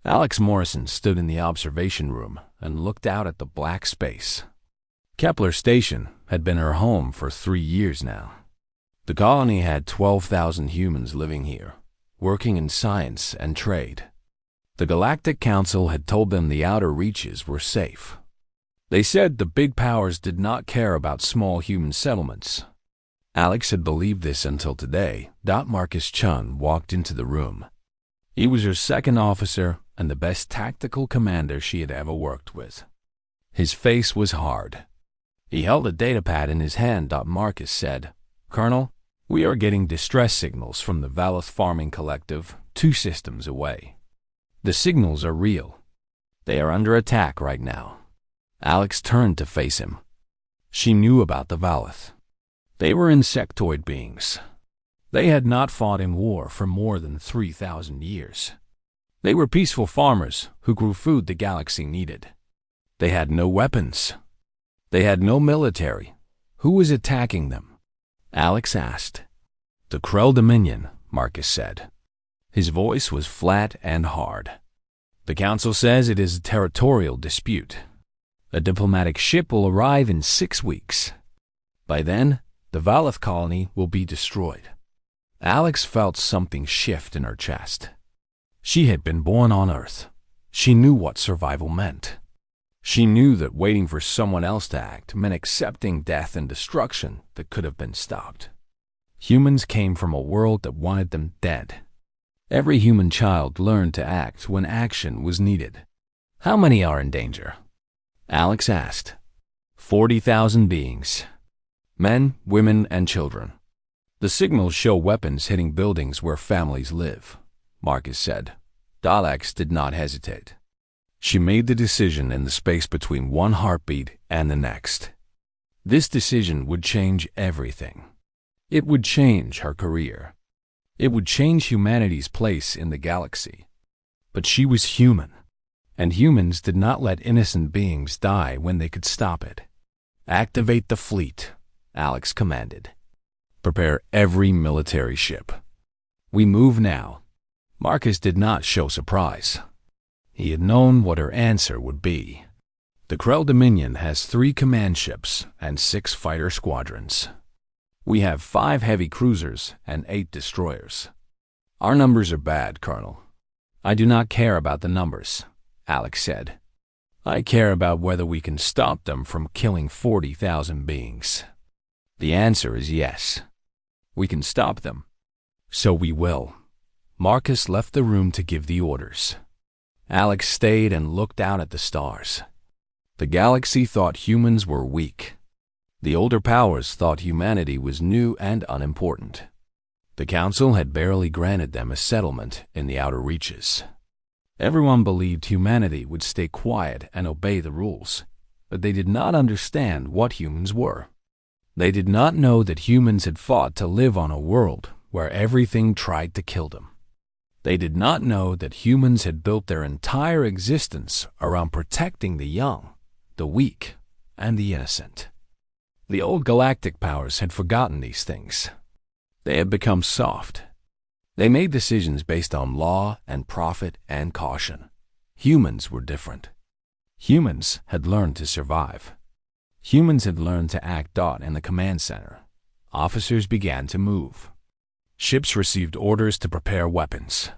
Alex Morrison stood in the observation room and looked out at the black space. Kepler Station had been her home for 3 years now. The colony had 12,000 humans living here, working in science and trade. The Galactic Council had told them the outer reaches were safe. They said the big powers did not care about small human settlements. Alex had believed this until today. Marcus Chun walked into the room. He was her second officer and the best tactical commander she had ever worked with. His face was hard. He held a datapad in his hand. Marcus said, "Colonel, we are getting distress signals from the Valeth Farming Collective 2 systems away. The signals are real. They are under attack right now." Alex turned to face him. She knew about the Valeth. They were insectoid beings. They had not fought in war for more than 3,000 years. They were peaceful farmers who grew food the galaxy needed. They had no weapons. They had no military. Who was attacking them? Alex asked. "The Krell Dominion," Marcus said. His voice was flat and hard. "The Council says it is a territorial dispute. A diplomatic ship will arrive in 6 weeks. By then, the Valeth colony will be destroyed." Alex felt something shift in her chest. She had been born on Earth. She knew what survival meant. She knew that waiting for someone else to act meant accepting death and destruction that could have been stopped. Humans came from a world that wanted them dead. Every human child learned to act when action was needed. "How many are in danger?" Alex asked. 40,000 beings. Men, women, and children. The signals show weapons hitting buildings where families live, Marcus said. Alex did not hesitate. She made the decision in the space between one heartbeat and the next. This decision would change everything. It would change her career. It would change humanity's place in the galaxy. But she was human, and humans did not let innocent beings die when they could stop it. "Activate the fleet," Alex commanded. "Prepare every military ship. We move now." Marcus did not show surprise. He had known what her answer would be. "The Krell Dominion has 3 command ships and 6 fighter squadrons. We have 5 heavy cruisers and 8 destroyers. Our numbers are bad, Colonel." "I do not care about the numbers," Alex said. "I care about whether we can stop them from killing 40,000 beings." "The answer is yes. We can stop them." "So we will." Marcus left the room to give the orders. Alex stayed and looked out at the stars. The galaxy thought humans were weak. The older powers thought humanity was new and unimportant. The Council had barely granted them a settlement in the outer reaches. Everyone believed humanity would stay quiet and obey the rules, but they did not understand what humans were. They did not know that humans had fought to live on a world where everything tried to kill them. They did not know that humans had built their entire existence around protecting the young, the weak, and the innocent. The old galactic powers had forgotten these things. They had become soft. They made decisions based on law and profit and caution. Humans were different. Humans had learned to survive. Humans had learned to act. In the command center, officers began to move. Ships received orders to prepare weapons.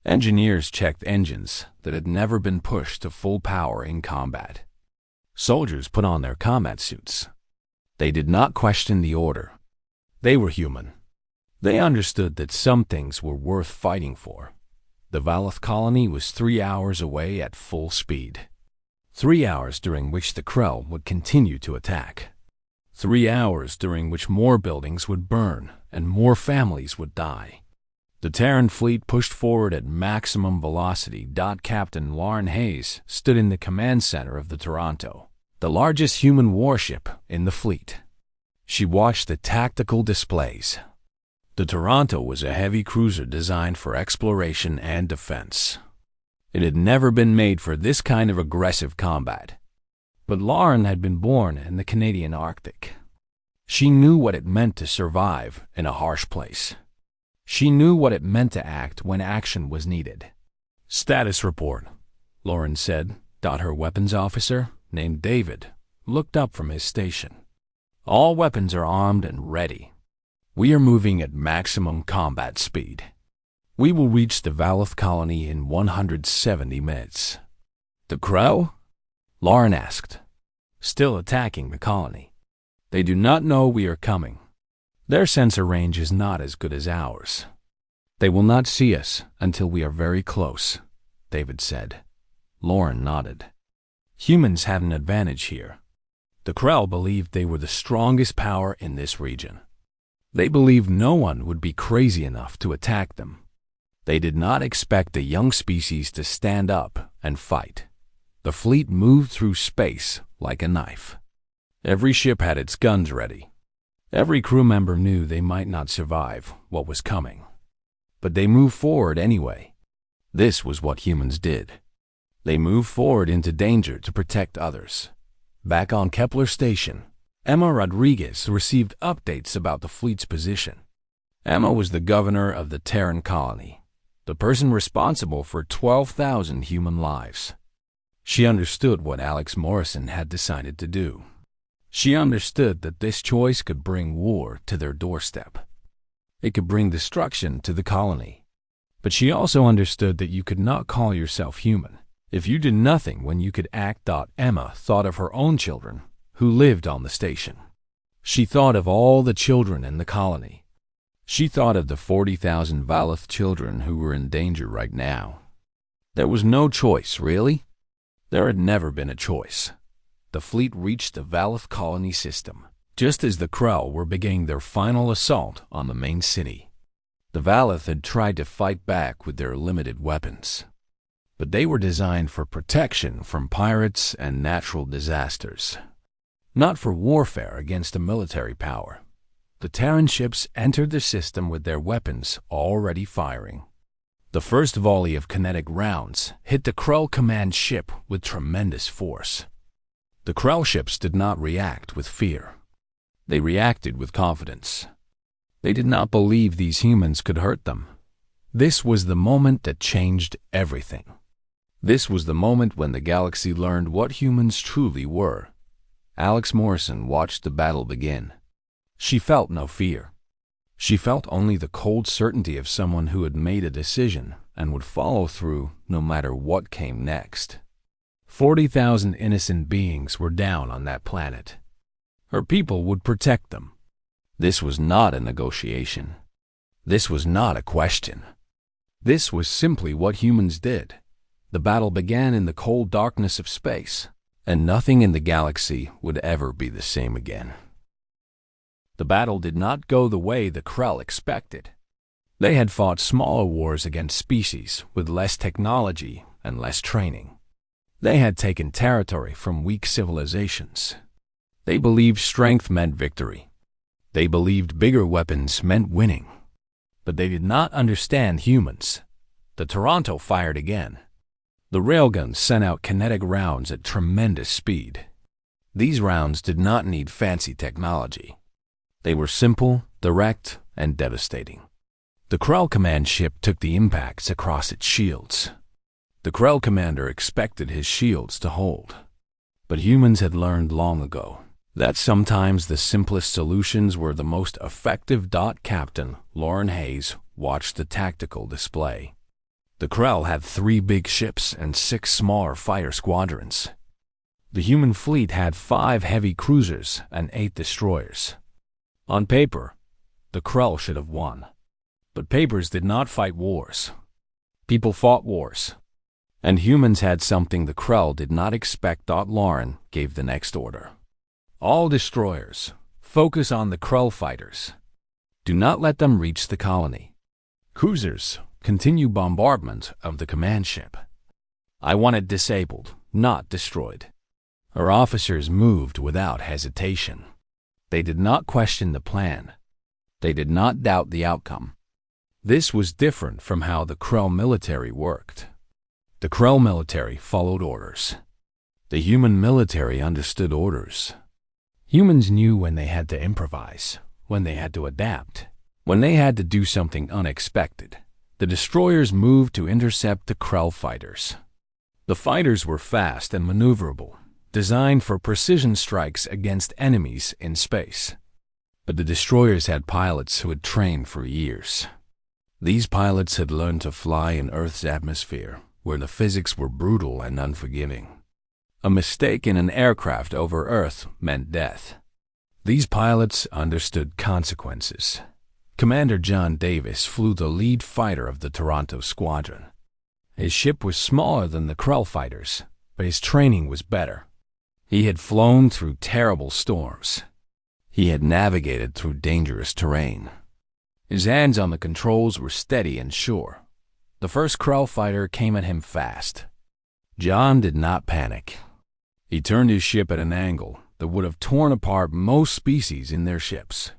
Engineers checked engines that had never been pushed to full power in combat. Soldiers put on their combat suits. They did not question the order. They were human. They understood that some things were worth fighting for. The Valeth colony was 3 hours away at full speed. 3 hours during which the Krell would continue to attack. 3 hours during which more buildings would burn and more families would die. The Terran fleet pushed forward at maximum velocity. Captain Lauren Hayes stood in the command center of the Toronto, the largest human warship in the fleet. She watched the tactical displays. The Toronto was a heavy cruiser designed for exploration and defense. It had never been made for this kind of aggressive combat. But Lauren had been born in the Canadian Arctic. She knew what it meant to survive in a harsh place. She knew what it meant to act when action was needed. Status report, Lauren said. Her weapons officer, named David, looked up from his station. All weapons are armed and ready. We are moving at maximum combat speed. We will reach the Valeth colony in 170 minutes. The Crow? Lauren asked. Still attacking the colony. They do not know we are coming. Their sensor range is not as good as ours. They will not see us until we are very close, David said. Lauren nodded. Humans had an advantage here. The Krell believed they were the strongest power in this region. They believed no one would be crazy enough to attack them. They did not expect the young species to stand up and fight. The fleet moved through space like a knife. Every ship had its guns ready. Every crew member knew they might not survive what was coming. But they moved forward anyway. This was what humans did. They moved forward into danger to protect others. Back on Kepler Station, Emma Rodriguez received updates about the fleet's position. Emma was the governor of the Terran colony, the person responsible for 12,000 human lives. She understood what Alex Morrison had decided to do. She understood that this choice could bring war to their doorstep. It could bring destruction to the colony. But she also understood that you could not call yourself human if you did nothing when you could act. Emma thought of her own children who lived on the station. She thought of all the children in the colony. She thought of the 40,000 Valeth children who were in danger right now. There was no choice, really. There had never been a choice. The fleet reached the Valeth colony system, just as the Krell were beginning their final assault on the main city. The Valeth had tried to fight back with their limited weapons, but they were designed for protection from pirates and natural disasters, not for warfare against a military power. The Terran ships entered the system with their weapons already firing. The first volley of kinetic rounds hit the Krell command ship with tremendous force. The Krell ships did not react with fear. They reacted with confidence. They did not believe these humans could hurt them. This was the moment that changed everything. This was the moment when the galaxy learned what humans truly were. Alex Morrison watched the battle begin. She felt no fear. She felt only the cold certainty of someone who had made a decision and would follow through no matter what came next. 40,000 innocent beings were down on that planet. Her people would protect them. This was not a negotiation. This was not a question. This was simply what humans did. The battle began in the cold darkness of space, and nothing in the galaxy would ever be the same again. The battle did not go the way the Krell expected. They had fought smaller wars against species with less technology and less training. They had taken territory from weak civilizations. They believed strength meant victory. They believed bigger weapons meant winning. But they did not understand humans. The Toronto fired again. The railguns sent out kinetic rounds at tremendous speed. These rounds did not need fancy technology. They were simple, direct, and devastating. The Krell command ship took the impacts across its shields. The Krell commander expected his shields to hold. But humans had learned long ago that sometimes the simplest solutions were the most effective. Captain Lauren Hayes watched the tactical display. The Krell had 3 big ships and 6 smaller fighter squadrons. The human fleet had 5 heavy cruisers and 8 destroyers. On paper, the Krell should have won. But papers did not fight wars. People fought wars. And humans had something the Krell did not expect. Lauren gave the next order. All destroyers, focus on the Krell fighters. Do not let them reach the colony. Cruisers, continue bombardment of the command ship. I want it disabled, not destroyed. Her officers moved without hesitation. They did not question the plan. They did not doubt the outcome. This was different from how the Krell military worked. The Krell military followed orders. The human military understood orders. Humans knew when they had to improvise, when they had to adapt, when they had to do something unexpected. The destroyers moved to intercept the Krell fighters. The fighters were fast and maneuverable, designed for precision strikes against enemies in space. But the destroyers had pilots who had trained for years. These pilots had learned to fly in Earth's atmosphere, where the physics were brutal and unforgiving. A mistake in an aircraft over Earth meant death. These pilots understood consequences. Commander John Davis flew the lead fighter of the Toronto Squadron. His ship was smaller than the Krell fighters, but his training was better. He had flown through terrible storms. He had navigated through dangerous terrain. His hands on the controls were steady and sure. The first Krell fighter came at him fast. John did not panic. He turned his ship at an angle that would have torn apart most species in their ships.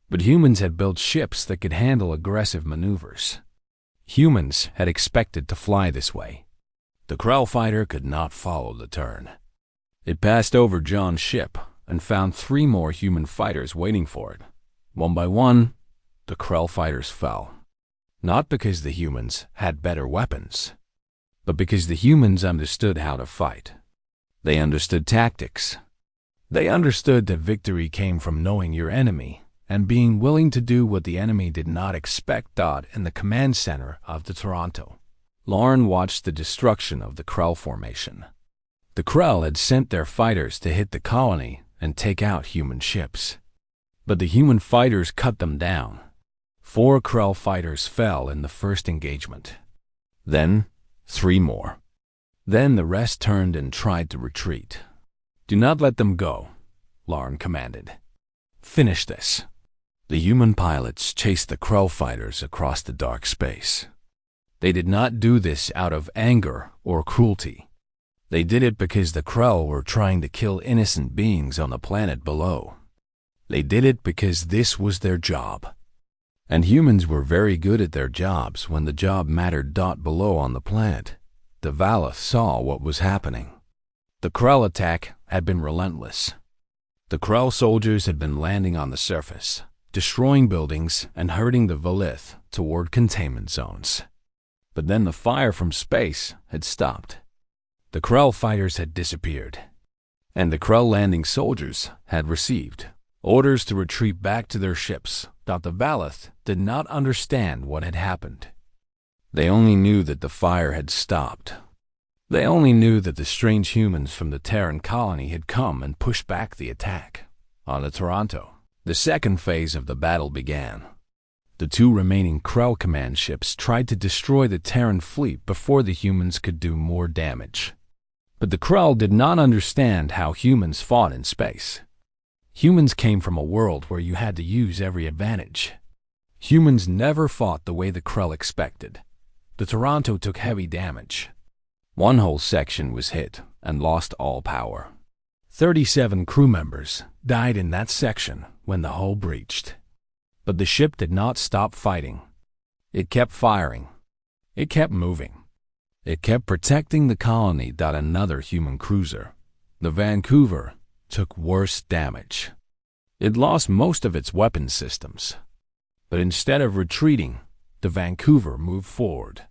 But humans had built ships that could handle aggressive maneuvers. Humans had expected to fly this way. The Krell fighter could not follow the turn. It passed over John's ship and found 3 more human fighters waiting for it. One by one, the Krell fighters fell. Not because the humans had better weapons, but because the humans understood how to fight. They understood tactics. They understood that victory came from knowing your enemy and being willing to do what the enemy did not expect. In the command center of the Toronto, Lauren watched the destruction of the Krell formation. The Krell had sent their fighters to hit the colony and take out human ships. But the human fighters cut them down. 4 Krell fighters fell in the first engagement. Then 3 more. Then the rest turned and tried to retreat. "Do not let them go," Lauren commanded. "Finish this." The human pilots chased the Krell fighters across the dark space. They did not do this out of anger or cruelty. They did it because the Krell were trying to kill innocent beings on the planet below. They did it because this was their job. And humans were very good at their jobs when the job mattered. Below on the planet, the Valeth saw what was happening. The Krell attack had been relentless. The Krell soldiers had been landing on the surface, destroying buildings and herding the Valeth toward containment zones. But then the fire from space had stopped. The Krell fighters had disappeared, and the Krell landing soldiers had received orders to retreat back to their ships. The Valeth did not understand what had happened. They only knew that the fire had stopped. They only knew that the strange humans from the Terran colony had come and pushed back the attack on the Toronto. The second phase of the battle began. The 2 remaining Krell command ships tried to destroy the Terran fleet before the humans could do more damage. But the Krell did not understand how humans fought in space. Humans came from a world where you had to use every advantage. Humans never fought the way the Krell expected. The Toronto took heavy damage. One whole section was hit and lost all power. 37 crew members died in that section when the hull breached. But the ship did not stop fighting. It kept firing. It kept moving. It kept protecting the colony. Another human cruiser, the Vancouver, took worse damage. It lost most of its weapon systems. But instead of retreating, the Vancouver moved forward.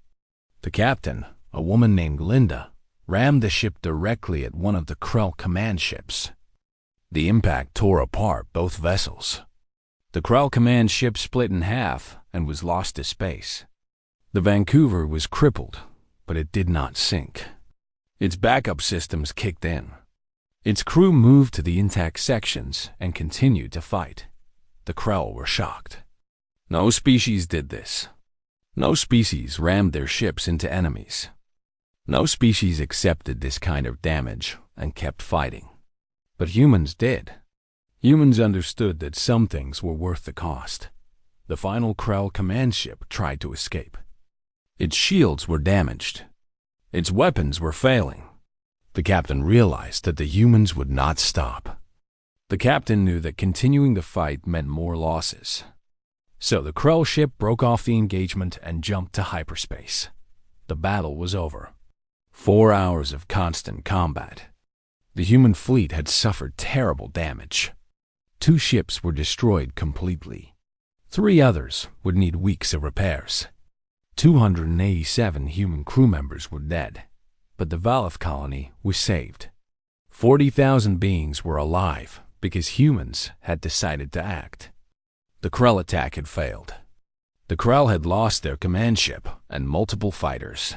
The captain, a woman named Linda, rammed the ship directly at one of the Krell command ships. The impact tore apart both vessels. The Krell command ship split in half and was lost to space. The Vancouver was crippled, but it did not sink. Its backup systems kicked in. Its crew moved to the intact sections and continued to fight. The Krell were shocked. No species did this. No species rammed their ships into enemies. No species accepted this kind of damage and kept fighting. But humans did. Humans understood that some things were worth the cost. The final Krell command ship tried to escape. Its shields were damaged. Its weapons were failing. The captain realized that the humans would not stop. The captain knew that continuing the fight meant more losses. So the Krell ship broke off the engagement and jumped to hyperspace. The battle was over. 4 hours of constant combat. The human fleet had suffered terrible damage. 2 ships were destroyed completely. 3 others would need weeks of repairs. 287 human crew members were dead, but the Valeth colony was saved. 40,000 beings were alive because humans had decided to act. The Krell attack had failed. The Krell had lost their command ship and multiple fighters.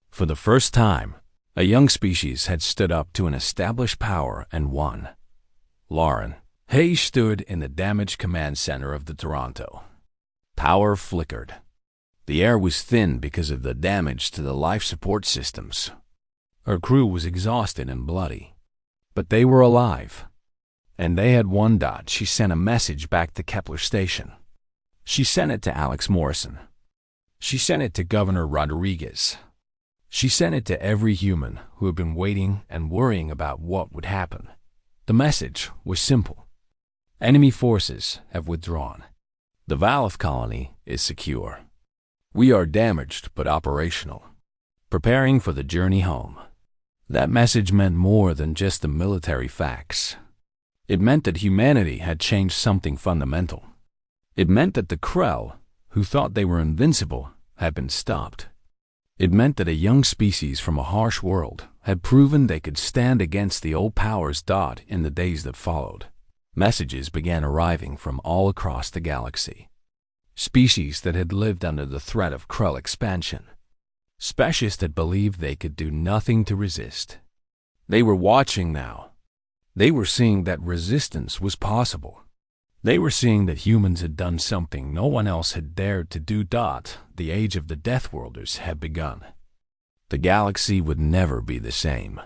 For the first time, a young species had stood up to an established power and won. Lauren Hay stood in the damaged command center of the Toronto. Power flickered. The air was thin because of the damage to the life support systems. Her crew was exhausted and bloody, but they were alive. And they had one dot. She sent a message back to Kepler Station. She sent it to Alex Morrison. She sent it to Governor Rodriguez. She sent it to every human who had been waiting and worrying about what would happen. The message was simple. Enemy forces have withdrawn. The Valeth colony is secure. We are damaged but operational, preparing for the journey home. That message meant more than just the military facts. It meant that humanity had changed something fundamental. It meant that the Krell, who thought they were invincible, had been stopped. It meant that a young species from a harsh world had proven they could stand against the old powers. In the days that followed, messages began arriving from all across the galaxy. Species that had lived under the threat of Krell expansion. Species that believed they could do nothing to resist. They were watching now. They were seeing that resistance was possible. They were seeing that humans had done something no one else had dared to do. The age of the Deathworlders had begun. The galaxy would never be the same.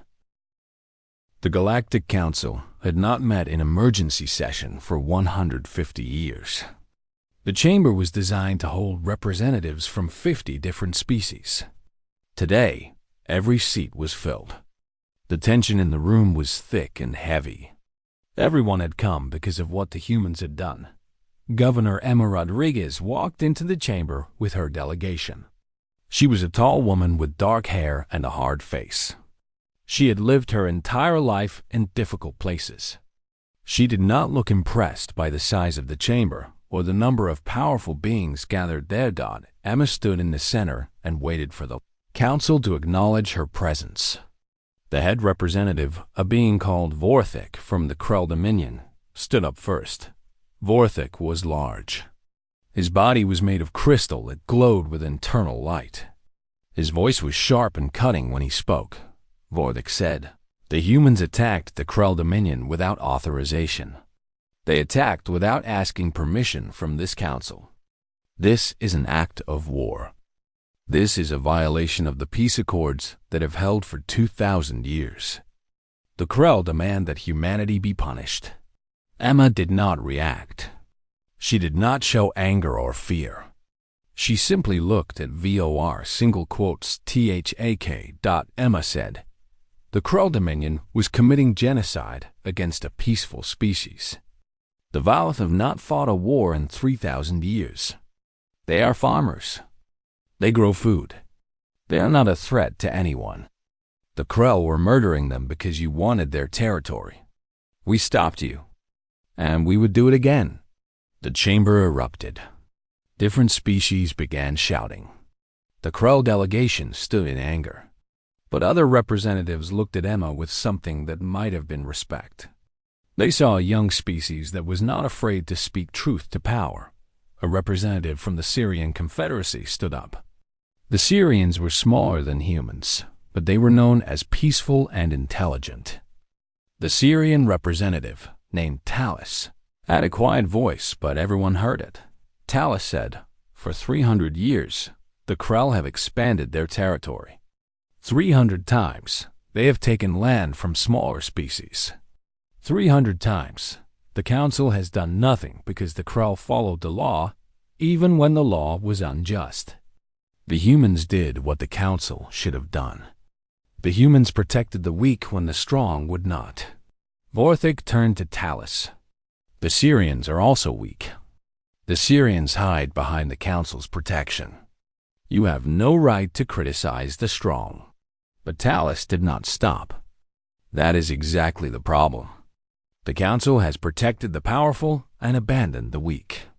The Galactic Council had not met in emergency session for 150 years. The chamber was designed to hold representatives from 50 different species. Today, every seat was filled. The tension in the room was thick and heavy. Everyone had come because of what the humans had done. Governor Emma Rodriguez walked into the chamber with her delegation. She was a tall woman with dark hair and a hard face. She had lived her entire life in difficult places. She did not look impressed by the size of the chamber or the number of powerful beings gathered there. Emma stood in the center and waited for the council to acknowledge her presence. The head representative, a being called Vorthik from the Krell Dominion, stood up first. Vorthik was large. His body was made of crystal that glowed with internal light. His voice was sharp and cutting when he spoke. Vorthik said, "The humans attacked the Krell Dominion without authorization. They attacked without asking permission from this council. This is an act of war. This is a violation of the peace accords that have held for 2,000 years. The Krell demand that humanity be punished." Emma did not react. She did not show anger or fear. She simply looked at VOR_THAK. Emma said, "The Krell Dominion was committing genocide against a peaceful species. The Valeth have not fought a war in 3,000 years. They are farmers. They grow food. They are not a threat to anyone. The Krell were murdering them because you wanted their territory. We stopped you, and we would do it again." The chamber erupted. Different species began shouting. The Krell delegation stood in anger, but other representatives looked at Emma with something that might have been respect. They saw a young species that was not afraid to speak truth to power. A representative from the Syrian Confederacy stood up. The Syrians were smaller than humans, but they were known as peaceful and intelligent. The Syrian representative, named Talus, had a quiet voice, but everyone heard it. Talus said, "For 300 years, the Krell have expanded their territory. 300 times, they have taken land from smaller species. 300 times, the Council has done nothing because the Krell followed the law, even when the law was unjust. The humans did what the Council should have done. The humans protected the weak when the strong would not." Vorthik turned to Talus. "The Syrians are also weak. The Syrians hide behind the Council's protection. You have no right to criticize the strong." But Talus did not stop. "That is exactly the problem. The Council has protected the powerful and abandoned the weak.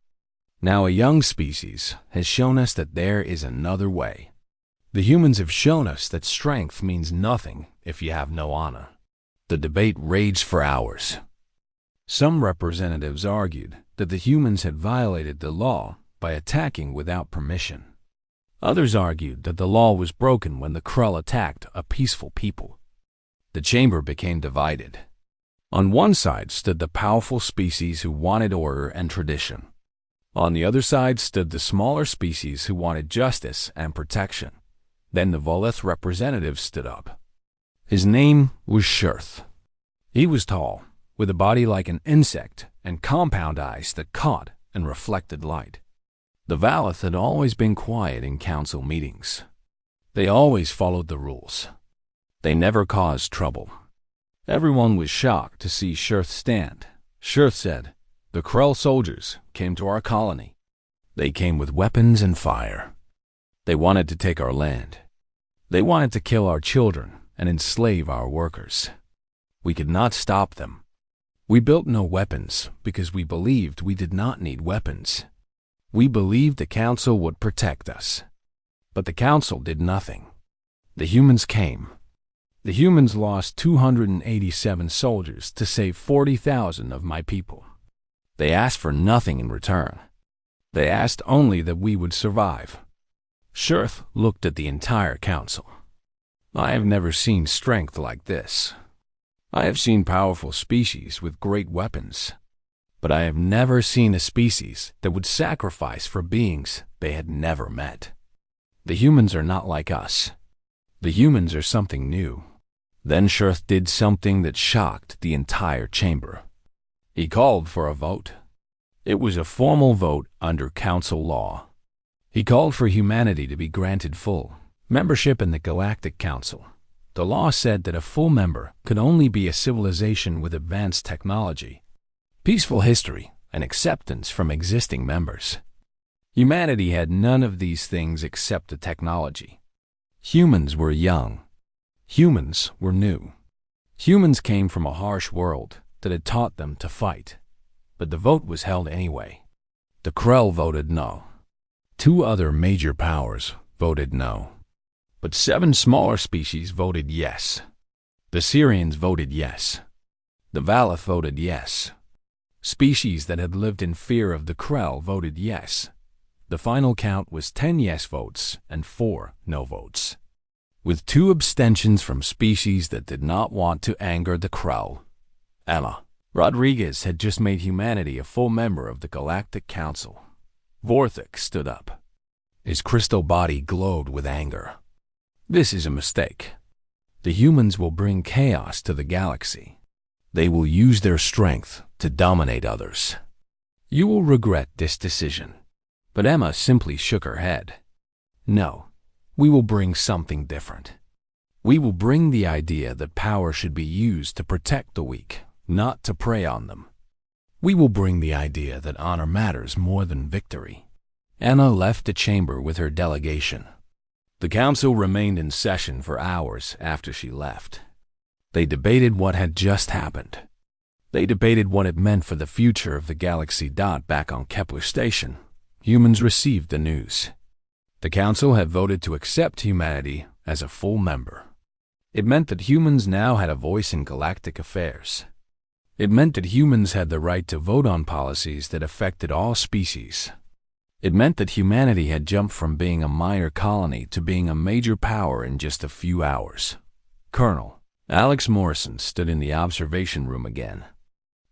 Now a young species has shown us that there is another way. The humans have shown us that strength means nothing if you have no honor. The debate raged for hours. Some representatives argued that the humans had violated the law by attacking without permission. Others argued that the law was broken when the Krull attacked a peaceful people. The chamber became divided. On one side stood the powerful species who wanted order and tradition. On the other side stood the smaller species who wanted justice and protection. Then the Volith representative stood up. His name was Shurth. He was tall, with a body like an insect and compound eyes that caught and reflected light. The Valith had always been quiet in council meetings. They always followed the rules. They never caused trouble. Everyone was shocked to see Shurth stand. Shurth said, "The Krull soldiers came to our colony. They came with weapons and fire. They wanted to take our land. They wanted to kill our children and enslave our workers. We could not stop them. We built no weapons because we believed we did not need weapons. We believed the council would protect us. But the council did nothing. The humans came. The humans lost 287 soldiers to save 40,000 of my people. They asked for nothing in return. They asked only that we would survive." Shurth looked at the entire council. "I have never seen strength like this. I have seen powerful species with great weapons, but I have never seen a species that would sacrifice for beings they had never met. The humans are not like us. The humans are something new." Then Shurth did something that shocked the entire chamber. He called for a vote. It was a formal vote under council law. He called for humanity to be granted full membership in the Galactic Council. The law said that a full member could only be a civilization with advanced technology, peaceful history, and acceptance from existing members. Humanity had none of these things except the technology. Humans were young. Humans were new. Humans came from a harsh world that had taught them to fight. But the vote was held anyway. The Krull voted no. 2 other major powers voted no. But 7 smaller species voted yes. The Syrians voted yes. The Valith voted yes. Species that had lived in fear of the Krull voted yes. The final count was 10 yes votes and 4 no votes, with 2 abstentions from species that did not want to anger the Krull. Emma Rodriguez had just made humanity a full member of the Galactic Council. Vorthik stood up. His crystal body glowed with anger. "This is a mistake. The humans will bring chaos to the galaxy. They will use their strength to dominate others. You will regret this decision." But Emma simply shook her head. "No, we will bring something different. We will bring the idea that power should be used to protect the weak, not to prey on them. We will bring the idea that honor matters more than victory." Anna left the chamber with her delegation. The council remained in session for hours after she left. They debated what had just happened. They debated what it meant for the future of the galaxy. Back on Kepler Station, humans received the news. The council had voted to accept humanity as a full member. It meant that humans now had a voice in galactic affairs. It meant that humans had the right to vote on policies that affected all species. It meant that humanity had jumped from being a minor colony to being a major power in just a few hours. Colonel Alex Morrison stood in the observation room again.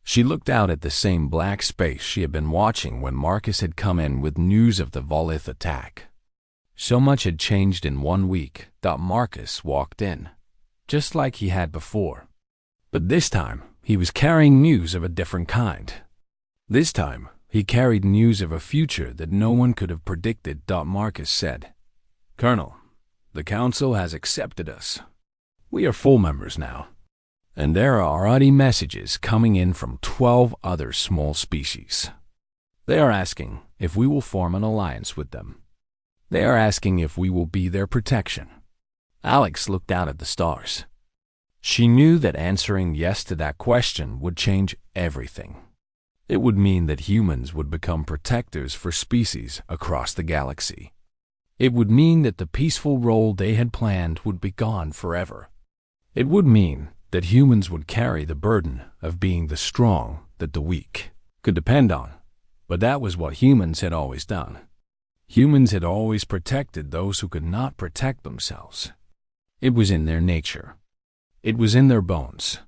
She looked out at the same black space she had been watching when Marcus had come in with news of the Volith attack. So much had changed in 1 week that Marcus walked in, just like he had before. But this time, he was carrying news of a different kind. This time, he carried news of a future that no one could have predicted. Marcus said, "Colonel, the council has accepted us. We are full members now. And there are already messages coming in from 12 other small species. They are asking if we will form an alliance with them. They are asking if we will be their protection." Alex looked out at the stars. She knew that answering yes to that question would change everything. It would mean that humans would become protectors for species across the galaxy. It would mean that the peaceful role they had planned would be gone forever. It would mean that humans would carry the burden of being the strong that the weak could depend on. But that was what humans had always done. Humans had always protected those who could not protect themselves. It was in their nature. It was in their bones.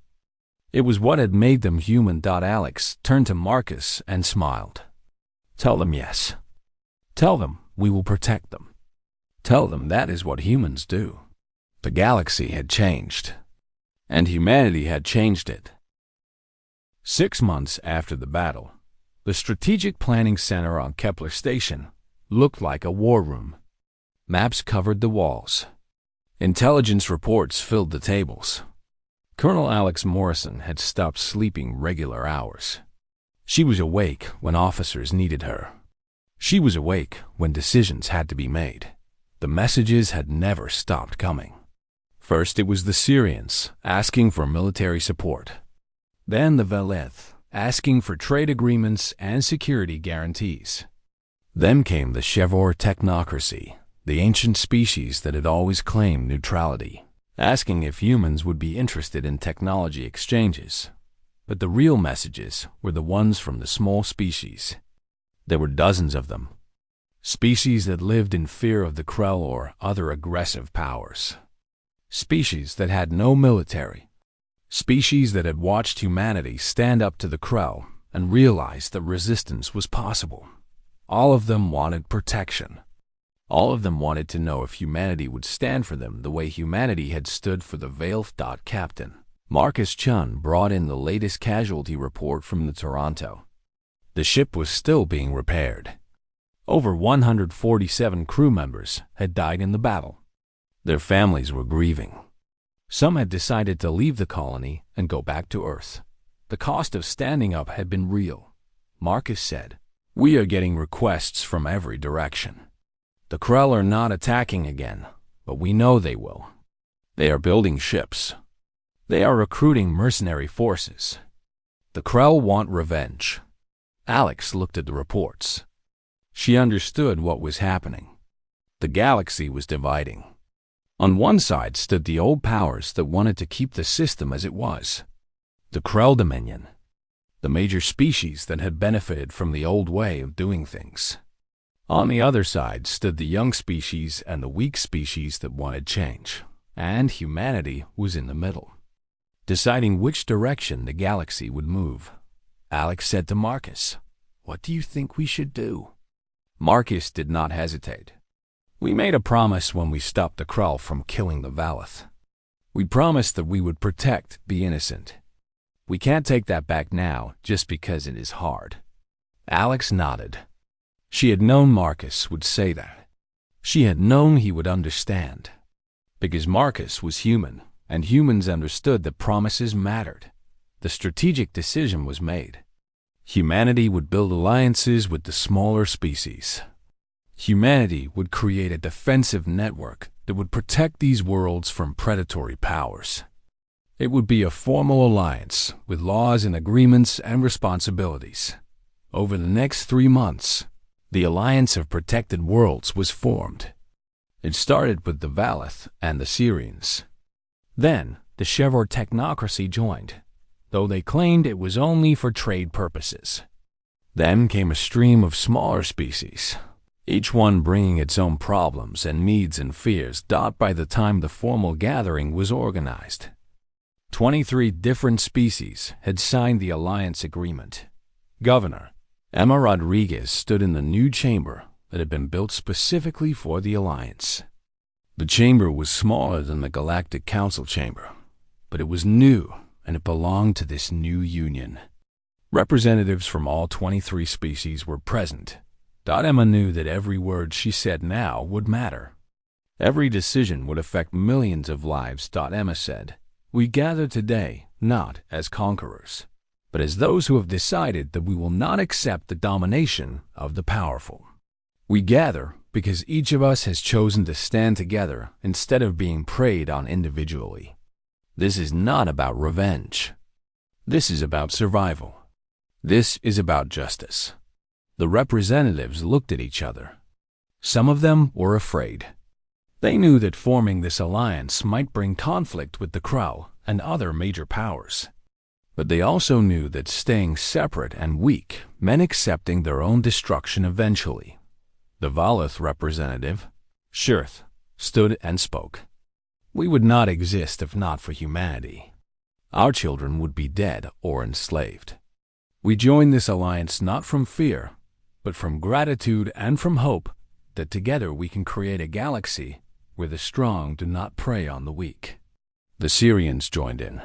It was what had made them human. Alex turned to Marcus and smiled. Tell them yes. Tell them we will protect them. Tell them that is what humans do. The galaxy had changed, and humanity had changed it. 6 months after the battle, the Strategic Planning Center on Kepler Station looked like a war room. Maps covered the walls. Intelligence reports filled the tables. Colonel Alex Morrison had stopped sleeping regular hours. She was awake when officers needed her. She was awake when decisions had to be made. The messages had never stopped coming. First it was the Syrians asking for military support. Then the Veleth asking for trade agreements and security guarantees. Then came the Shevor technocracy, the ancient species that had always claimed neutrality, asking if humans would be interested in technology exchanges. But the real messages were the ones from the small species. There were dozens of them. Species that lived in fear of the Krell or other aggressive powers. Species that had no military. Species that had watched humanity stand up to the Krell and realized that resistance was possible. All of them wanted protection. All of them wanted to know if humanity would stand for them the way humanity had stood for the Veilth. Captain Marcus Chun brought in the latest casualty report from the Toronto. The ship was still being repaired. Over 147 crew members had died in the battle. Their families were grieving. Some had decided to leave the colony and go back to Earth. The cost of standing up had been real. Marcus said, "We are getting requests from every direction. The Krell are not attacking again, but we know they will. They are building ships. They are recruiting mercenary forces. The Krell want revenge." Alex looked at the reports. She understood what was happening. The galaxy was dividing. On one side stood the old powers that wanted to keep the system as it was. The Krell Dominion, the major species that had benefited from the old way of doing things. On the other side stood the young species and the weak species that wanted change, and humanity was in the middle, deciding which direction the galaxy would move. Alex said to Marcus, "What do you think we should do?" Marcus did not hesitate. "We made a promise when we stopped the Krell from killing the Valeth. We promised that we would protect the innocent. We can't take that back now just because it is hard." Alex nodded. She had known Marcus would say that. She had known he would understand. Because Marcus was human, and humans understood that promises mattered. The strategic decision was made. Humanity would build alliances with the smaller species. Humanity would create a defensive network that would protect these worlds from predatory powers. It would be a formal alliance with laws and agreements and responsibilities. Over the next 3 months, the Alliance of Protected Worlds was formed. It started with the Valeth and the Syrians. Then, the Shevor technocracy joined, though they claimed it was only for trade purposes. Then came a stream of smaller species, each one bringing its own problems and needs and fears. By the time the formal gathering was organized, 23 different species had signed the alliance agreement. Governor Emma Rodriguez stood in the new chamber that had been built specifically for the alliance. The chamber was smaller than the Galactic Council chamber, but it was new and it belonged to this new union. Representatives from all 23 species were present. Emma knew that every word she said now would matter. Every decision would affect millions of lives. Emma said, "We gather today not as conquerors, but as those who have decided that we will not accept the domination of the powerful. We gather because each of us has chosen to stand together instead of being preyed on individually. This is not about revenge. This is about survival. This is about justice. The representatives looked at each other. Some of them were afraid. They knew that forming this alliance might bring conflict with the Krell and other major powers. But they also knew that staying separate and weak meant accepting their own destruction eventually. The Valeth representative, Shirth, stood and spoke. We would not exist if not for humanity. Our children would be dead or enslaved. We join this alliance not from fear, but from gratitude and from hope that together we can create a galaxy where the strong do not prey on the weak. The Syrians joined in.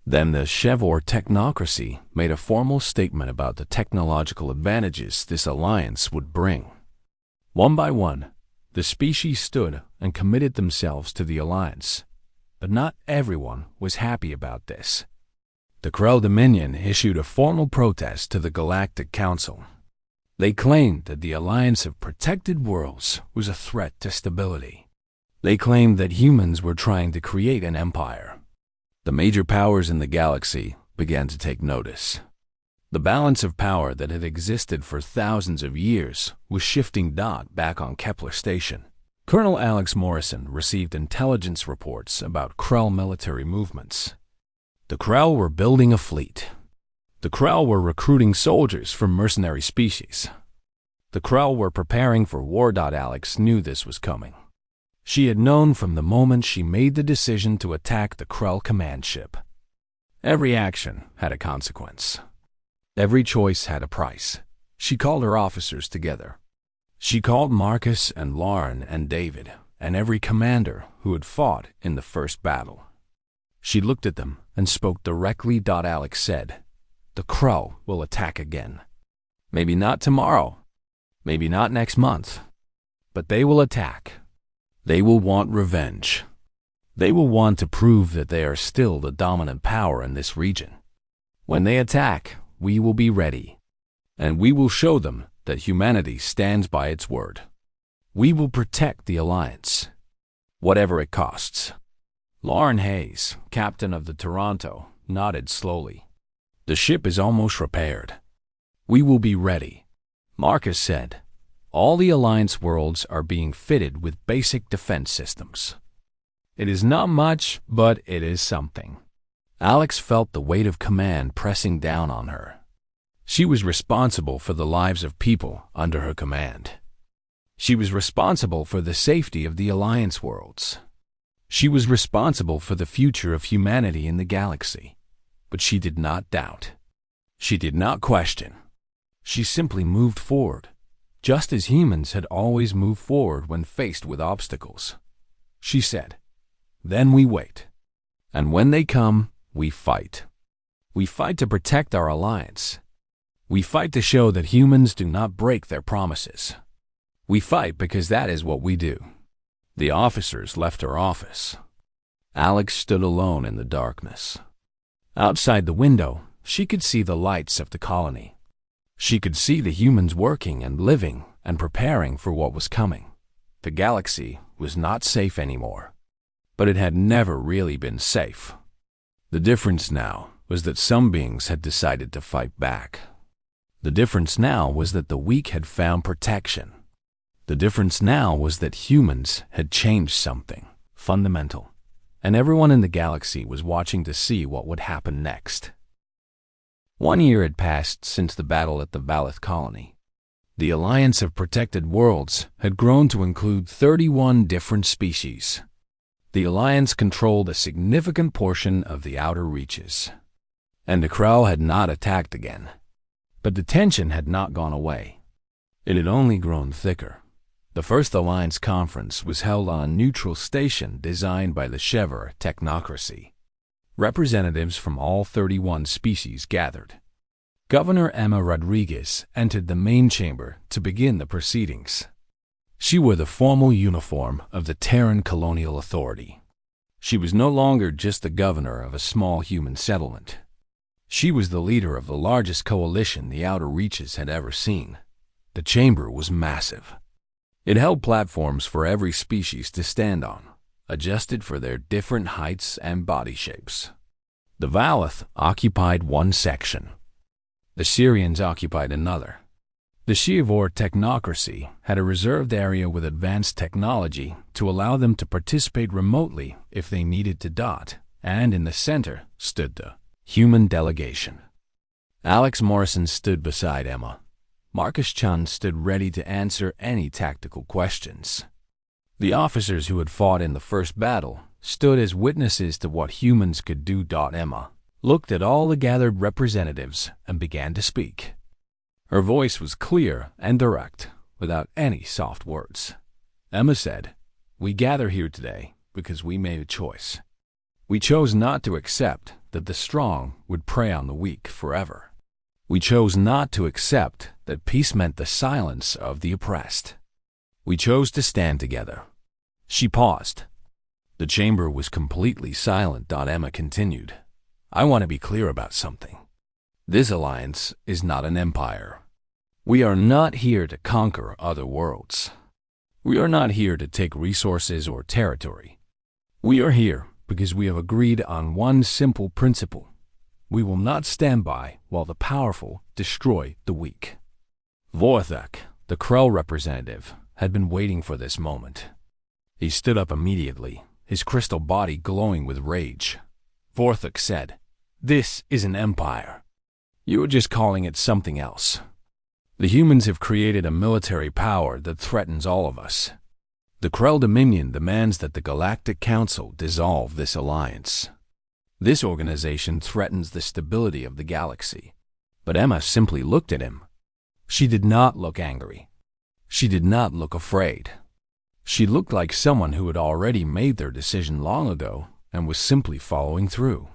Then the HFY technocracy made a formal statement about the technological advantages this alliance would bring. One by one, the species stood and committed themselves to the alliance, but not everyone was happy about this. The Krell Dominion issued a formal protest to the Galactic Council. They claimed that the alliance of protected worlds was a threat to stability. They claimed that humans were trying to create an empire. The major powers in the galaxy began to take notice. The balance of power that had existed for thousands of years was shifting back on Kepler Station. Colonel Alex Morrison received intelligence reports about Krell military movements. The Krell were building a fleet. The Krell were recruiting soldiers from mercenary species. The Krell were preparing for war. Alex knew this was coming. She had known from the moment she made the decision to attack the Krell command ship. Every action had a consequence. Every choice had a price. She called her officers together. She called Marcus and Lauren and David and every commander who had fought in the first battle. She looked at them and spoke directly. Alex said, "The Krell will attack again. Maybe not tomorrow, maybe not next month, but they will attack. They will want revenge. They will want to prove that they are still the dominant power in this region. When they attack, we will be ready, and we will show them that humanity stands by its word. We will protect the alliance, whatever it costs." Lauren Hayes, captain of the Toronto, nodded slowly. "The ship is almost repaired. We will be ready." Marcus said, "All the alliance worlds are being fitted with basic defense systems. It is not much, but it is something." Alex felt the weight of command pressing down on her. She was responsible for the lives of people under her command. She was responsible for the safety of the alliance worlds. She was responsible for the future of humanity in the galaxy. But she did not doubt. She did not question. She simply moved forward, just as humans had always moved forward when faced with obstacles. She said, "Then we wait. And when they come, we fight. We fight to protect our alliance. We fight to show that humans do not break their promises. We fight because that is what we do." The officers left her office. Alex stood alone in the darkness. Outside the window, she could see the lights of the colony. She could see the humans working and living and preparing for what was coming. The galaxy was not safe anymore, but it had never really been safe. The difference now was that some beings had decided to fight back. The difference now was that the weak had found protection. The difference now was that humans had changed something fundamental, and everyone in the galaxy was watching to see what would happen next. 1 year had passed since the battle at the Valeth colony. The Alliance of Protected Worlds had grown to include 31 different species. The Alliance controlled a significant portion of the outer reaches, and the Krell had not attacked again. But the tension had not gone away. It had only grown thicker. The first Alliance conference was held on a neutral station designed by the HFY technocracy. Representatives from all 31 species gathered. Governor Emma Rodriguez entered the main chamber to begin the proceedings. She wore the formal uniform of the Terran Colonial Authority. She was no longer just the governor of a small human settlement. She was the leader of the largest coalition the outer reaches had ever seen. The chamber was massive. It held platforms for every species to stand on, adjusted for their different heights and body shapes. The Valeth occupied one section. The Syrians occupied another. The Shi'Vor technocracy had a reserved area with advanced technology to allow them to participate remotely if they needed to. And in the center stood the human delegation. Alex Morrison stood beside Emma. Marcus Chun stood ready to answer any tactical questions. The officers who had fought in the first battle stood as witnesses to what humans could do. Emma looked at all the gathered representatives and began to speak. Her voice was clear and direct, without any soft words. Emma said, "We gather here today because we made a choice. We chose not to accept that the strong would prey on the weak forever. We chose not to accept that peace meant the silence of the oppressed. We chose to stand together." She paused. The chamber was completely silent. Emma continued, "I want to be clear about something. This alliance is not an empire. We are not here to conquer other worlds. We are not here to take resources or territory. We are here because we have agreed on one simple principle. We will not stand by while the powerful destroy the weak." Vorthak, the Krell representative, had been waiting for this moment. He stood up immediately, his crystal body glowing with rage. Vorthak said, "This is an empire. You are just calling it something else. The humans have created a military power that threatens all of us. The Krell Dominion demands that the Galactic Council dissolve this alliance. This organization threatens the stability of the galaxy." But Emma simply looked at him. She did not look angry. She did not look afraid. She looked like someone who had already made their decision long ago and was simply following through.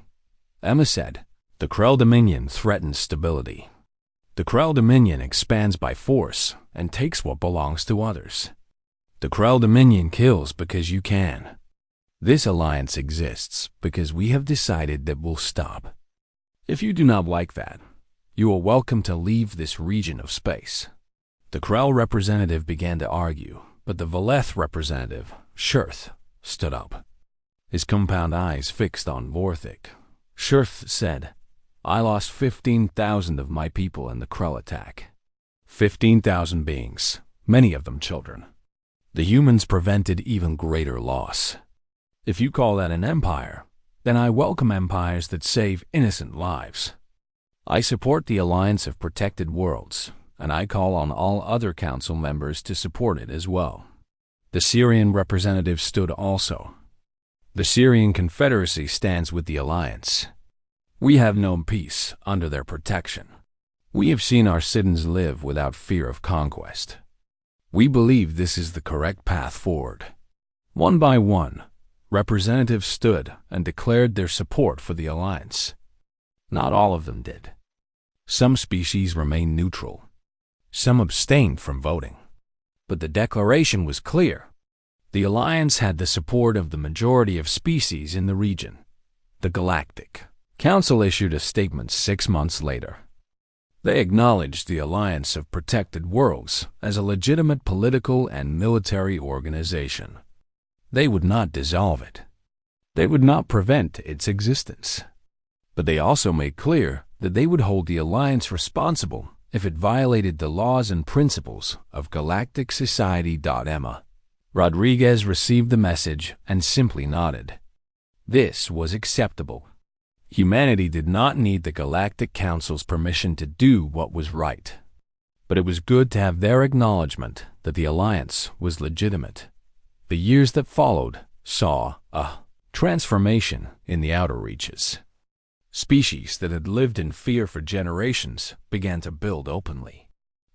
Emma said, "The Krell Dominion threatens stability. The Krell Dominion expands by force and takes what belongs to others. The Krell Dominion kills because you can. This alliance exists because we have decided that we'll stop. If you do not like that, you are welcome to leave this region of space." The Krell representative began to argue, but the Valeth representative, Shurth, stood up. His compound eyes fixed on Vorthik. Shurth said, "I lost 15,000 of my people in the Krell attack. 15,000 beings, many of them children. The humans prevented even greater loss. If you call that an empire, then I welcome empires that save innocent lives. I support the Alliance of Protected Worlds, and I call on all other council members to support it as well." The Syrian representative stood also. "The Syrian Confederacy stands with the Alliance. We have known peace under their protection. We have seen our citizens live without fear of conquest. We believe this is the correct path forward." One by one, representatives stood and declared their support for the Alliance. Not all of them did. Some species remained neutral. Some abstained from voting. But the declaration was clear. The Alliance had the support of the majority of species in the region. The Galactic Council issued a statement 6 months later. They acknowledged the Alliance of Protected Worlds as a legitimate political and military organization. They would not dissolve it. They would not prevent its existence. But they also made clear that they would hold the Alliance responsible if it violated the laws and principles of galactic society. Emma Rodriguez received the message and simply nodded. This was acceptable. Humanity did not need the Galactic Council's permission to do what was right. But it was good to have their acknowledgement that the Alliance was legitimate. The years that followed saw a transformation in the outer reaches. Species that had lived in fear for generations began to build openly.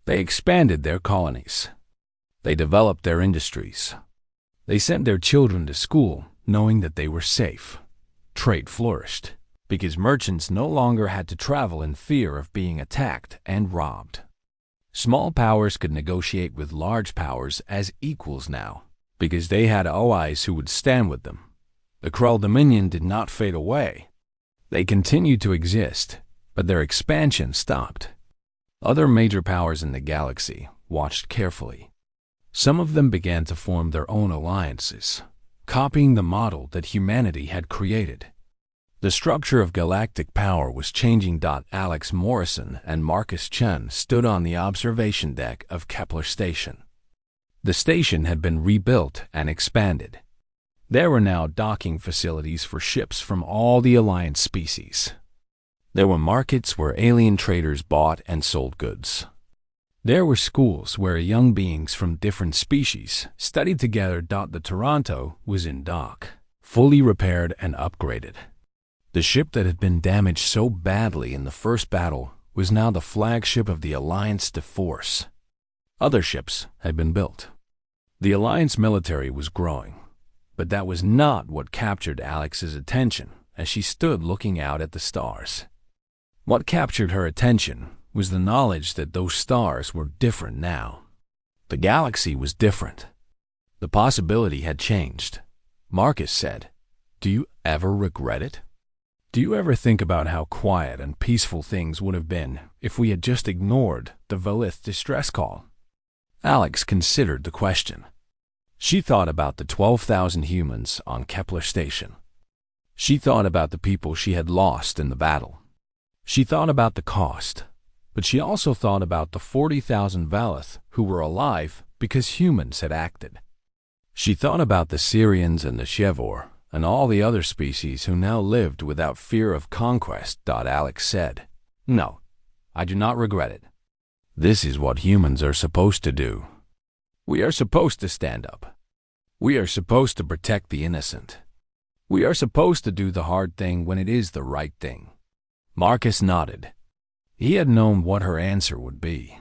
They expanded their colonies. They developed their industries. They sent their children to school knowing that they were safe. Trade flourished because merchants no longer had to travel in fear of being attacked and robbed. Small powers could negotiate with large powers as equals now because they had allies who would stand with them. The Krell Dominion did not fade away. They continued to exist, but their expansion stopped. Other major powers in the galaxy watched carefully. Some of them began to form their own alliances, copying the model that humanity had created. The structure of galactic power was changing. Alex Morrison and Marcus Chen stood on the observation deck of Kepler Station. The station had been rebuilt and expanded. There were now docking facilities for ships from all the Alliance species. There were markets where alien traders bought and sold goods. There were schools where young beings from different species studied together. The Toronto was in dock, fully repaired and upgraded. The ship that had been damaged so badly in the first battle was now the flagship of the Alliance Force. Other ships had been built. The Alliance military was growing, but that was not what captured Alex's attention as she stood looking out at the stars. What captured her attention was the knowledge that those stars were different now. The galaxy was different. The possibility had changed. Marcus said, "Do you ever regret it? Do you ever think about how quiet and peaceful things would have been if we had just ignored the Velith distress call?" Alex considered the question. She thought about the 12,000 humans on Kepler Station. She thought about the people she had lost in the battle. She thought about the cost, but she also thought about the 40,000 Velith who were alive because humans had acted. She thought about the Syrians and the Shevor and all the other species who now lived without fear of conquest. Alex said, "No, I do not regret it. This is what humans are supposed to do. We are supposed to stand up. We are supposed to protect the innocent. We are supposed to do the hard thing when it is the right thing." Marcus nodded. He had known what her answer would be.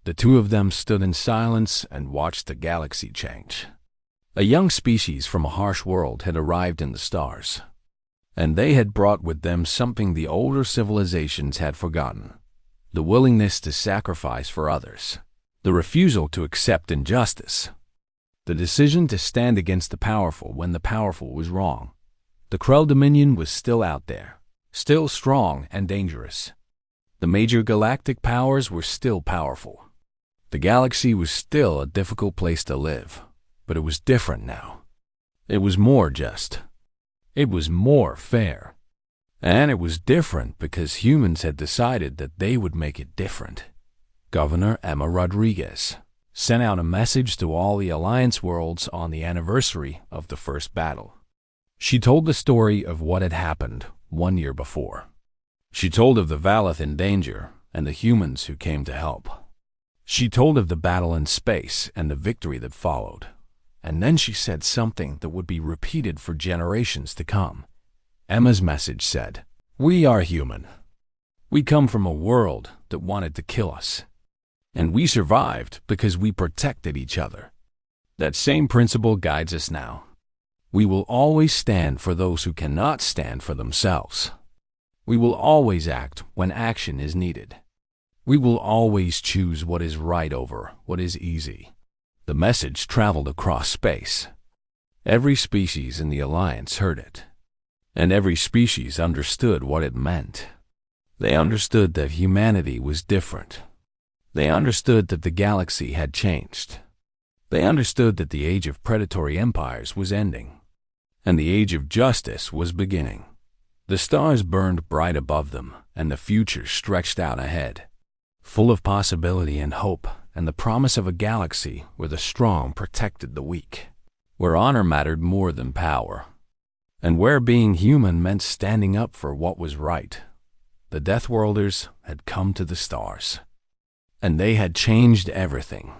The two of them stood in silence and watched the galaxy change. A young species from a harsh world had arrived in the stars, and they had brought with them something the older civilizations had forgotten: the willingness to sacrifice for others, the refusal to accept injustice, the decision to stand against the powerful when the powerful was wrong. The Krell Dominion was still out there, still strong and dangerous. The major galactic powers were still powerful. The galaxy was still a difficult place to live, but it was different now. It was more just. It was more fair. And it was different because humans had decided that they would make it different. Governor Emma Rodriguez sent out a message to all the Alliance worlds on the anniversary of the first battle. She told the story of what had happened 1 year before. She told of the Velith in danger and the humans who came to help. She told of the battle in space and the victory that followed. And then she said something that would be repeated for generations to come. Emma's message said, "We are human. We come from a world that wanted to kill us. And we survived because we protected each other. That same principle guides us now. We will always stand for those who cannot stand for themselves. We will always act when action is needed. We will always choose what is right over what is easy." The message traveled across space. Every species in the Alliance heard it, and every species understood what it meant. They understood that humanity was different. They understood that the galaxy had changed. They understood that the age of predatory empires was ending, and the age of justice was beginning. The stars burned bright above them, and the future stretched out ahead, full of possibility and hope, and the promise of a galaxy where the strong protected the weak, where honor mattered more than power, and where being human meant standing up for what was right. The Deathworlders had come to the stars, and they had changed everything.